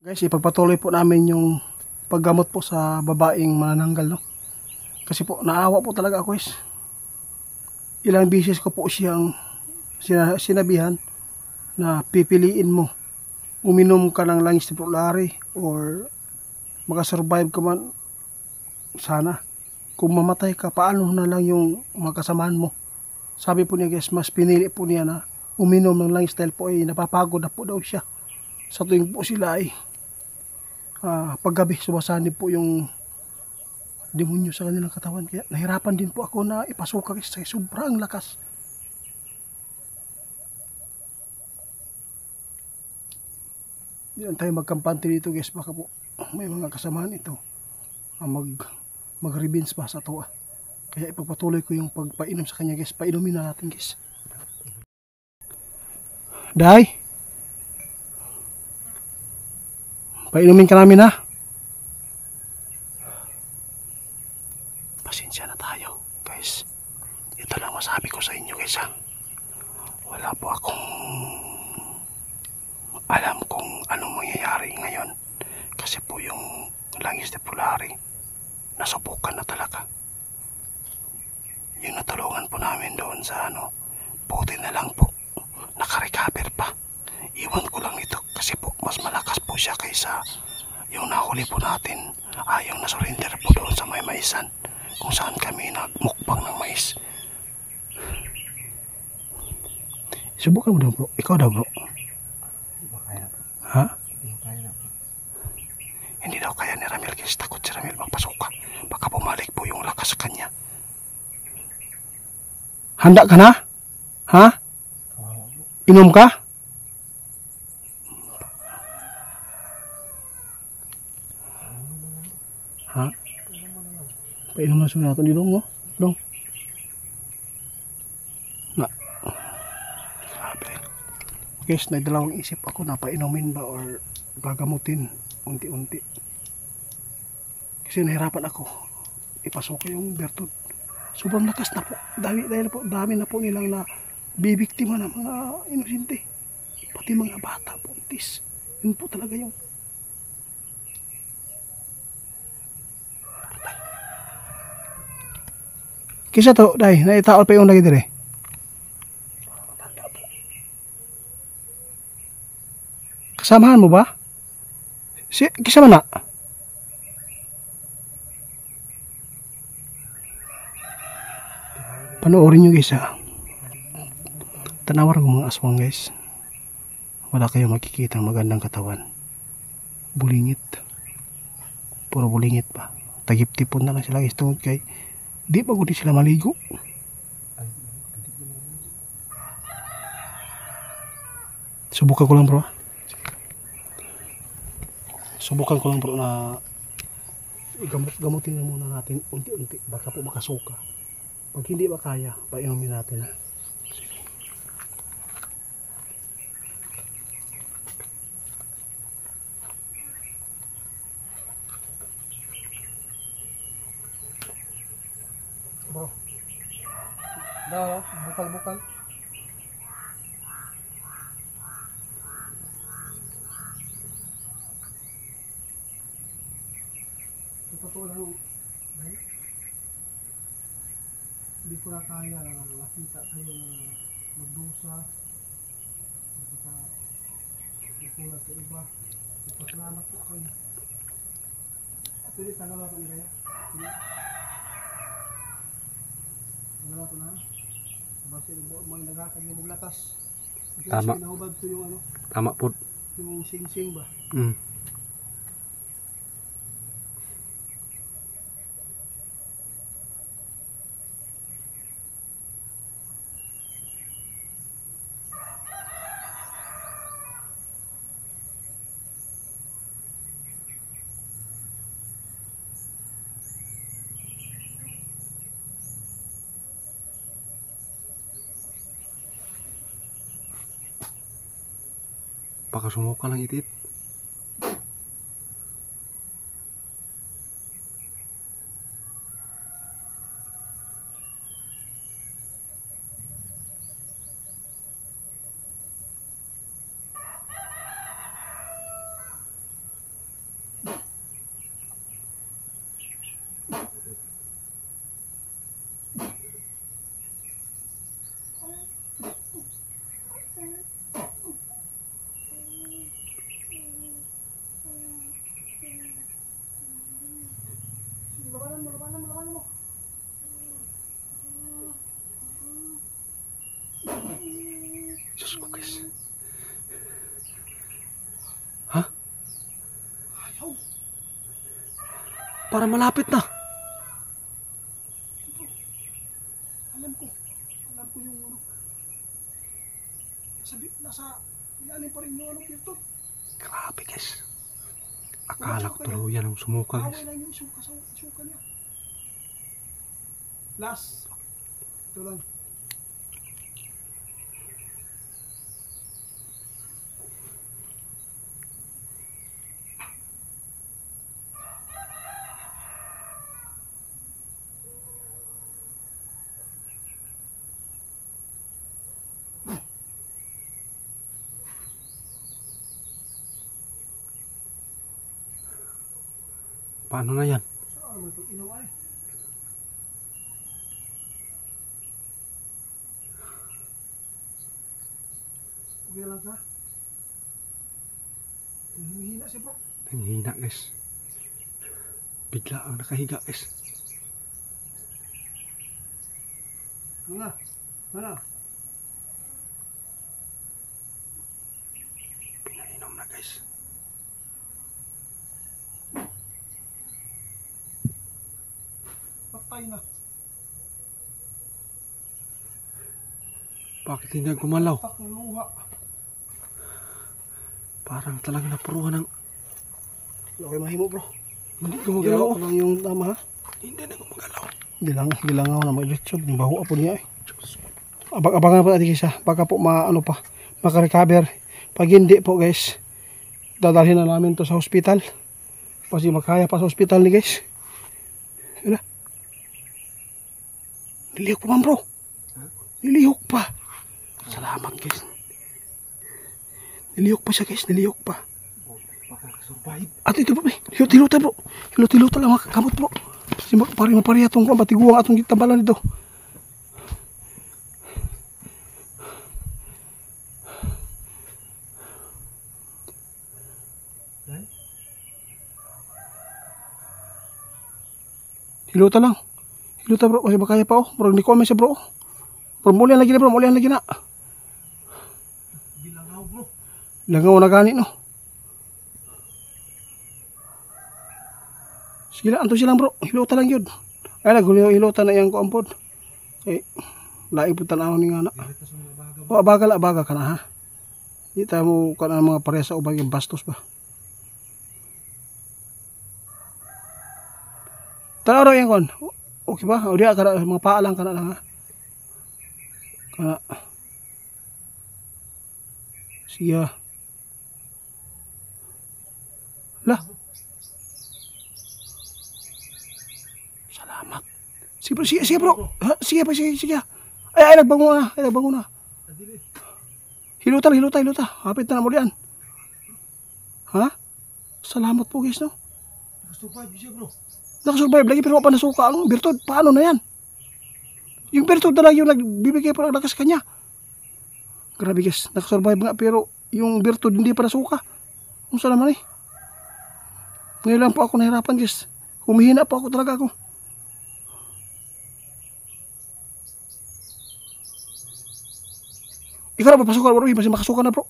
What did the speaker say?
Guys, ipagpatuloy po namin yung paggamot po sa babaeng manananggal, no? Kasi po, naawa po talaga ako, guys. Ilang beses ko po siyang sinabihan na pipiliin mo. Uminom ka ng langis de Pulari or makasurvive ka man, sana. Kung mamatay ka, paano na lang yung mga kasamahan mo? Sabi po niya, guys, mas pinili po niya na uminom ng langis dahil po ay napapagod na po daw siya. Sa tuwing po sila ay paggabi, sumasanib po yung demonyo sa kanilang katawan. Kaya nahirapan din po ako na ipasuka kasi sobrang lakas. Diyan tayo magkampante dito, guys. Baka po may mga kasamahan ito mag-revenge pa sa tuwa. Kaya ipagpatuloy ko yung pagpainom sa kanya, guys. Painumin na natin, guys. Day, painumin ka namin, ha? Pasensya na tayo, guys. Ito lang masabi ko sa inyo, guys, ha? Wala po akong alam kung anong mangyayari ngayon. Kasi po yung langis de Pulari, nasubukan na talaga. Yung natulungan po namin doon sa buti na lang po, nakarecover pa. Iwan ko lang ito kasi po mas malakas po siya kaysa yung nahuli po natin, yung nasurrender po doon sa may maisan kung saan kami nagmukbang ng mais. Subukan mo daw, bro. Ikaw daw, bro. Ha? Hindi daw kaya ni Ramil, guys. Takot si Ramil magpasuka. Baka bumalik po yung lakas sa kanya. Handa ka na? Ha? Inom ka? Ha? Painom na sulit natin. Didong mo? Dong. Na. Grabe. Guys, naidalawang isip ako na painumin ba or gagamutin unti-unti. Kasi nahirapan ako ipasok yung bertud. Sobrang lakas na po. Dami na po nilang na bibiktima ng mga inosente. Pati mga bata, buntis. Yun po talaga yung kisa to, day, naitaol pa yung lagi dire. Kasamahan mo ba? Kisa man na? Panoorin nyo, guys, ha. Tanawar ko mga aswang, guys. Wala kayong makikita magandang katawan. Bulingit. Puro bulingit pa. Tagip-tipon na lang sila, guys. Tungkol kay di ba di sila maligo? Subukan ko lang, bro. Subukan ko lang, bro, na gamutin na muna natin unti-unti. Baka po makasuka. Pag hindi ba kaya, painumin natin, ha. Bro. Daw, bukal-bukal. Totoo lang, right? Hindi ko na kaya makita kayo na magdusa at saka ikulat sa iba. Ipasalamat po kayo. Pwede tagal ako nila. Tagal ako na. Basta mo yung nagakag yung maglatas. Tama. Pinahubad ko yung Tama po. yung sing-sing ba? Baka sumuka lang itit. Diyos ko guys. Ha? Ayaw. Para malapit na. Alam ko yung ano. Nasa ilalim pa rin yung anong birtod. Grabe guys. Akala ko tuluyan ang sumuka guys. Away lang yung suka niya. Last. Ito lang. Paano na yan? Saan mo ito inuway? Okay lang ka? Humihina siya bro. Nanghihina guys. Bigla ang nakahiga guys. Hanga. Hanga. Pinainom na guys. Patay na. Bakit hindi gumalaw? Tak ng luha. Parang talaga napuruhan ng... Okay, mahimo bro. Hindi Galaw gumagalaw. ko lang yung tama ha. Hindi na gumagalaw. Gilangaw na mag-YouTube. Yung baho po niya eh. Abangan po natin isa. Baka po maano pa. Makarecover. Pag hindi po guys, dadalhin na namin to sa hospital. Kasi makaya pa sa hospital ni guys. Wala. Nilihok pa man bro. Nilihok pa. Salamat guys. Nilihok pa siya guys. Nilihok pa. Makakasurvive. At ito bro. Hilot-hilota bro. Hilot-hilota lang makakamot bro. Kasi pari mapariya itong batiguang atong tambalan dito. Hilota lang. Hilota bro. Kasi makaya pa oh. Bro, hindi ko amin siya bro. Bro, mulihan lagi na bro. Mulihan lagi na. Bilangaw bro. Langaw na gani no. Sige lang. Anto silang bro. Hilota lang yun. Ay hilota na yung kuampod. Eh. Laing po tanaw ni nga na. O abaga ka na ha. Hindi tayo mo ka na mga pareha sa ubag yung bastos ba. Tanaw raw yung kon. Okay ba? O diya ka na, mga paalang ka na lang ha. Kana. Siya. Lah. Salamat. Sige bro, sige bro. Ha? Sige pa, sige. Ay, nagbango na. Hilota. Hapit na mo diyan. Ha? Salamat po guys, no? Nakasurvive siya bro. Nakasurvive lagi pero pa nasuka ang birtod. Paano na yan? Yung birtod na lang yung nagbibigay pa ng lakas kanya. Grabe guys, nakasurvive nga pero yung birtod hindi pa nasuka. Kung saan naman eh. Ngayon lang po ako nahirapan guys. Humihina po ako talaga ako. Ikaw na ba pasukan bro? Kasi makasukan na bro.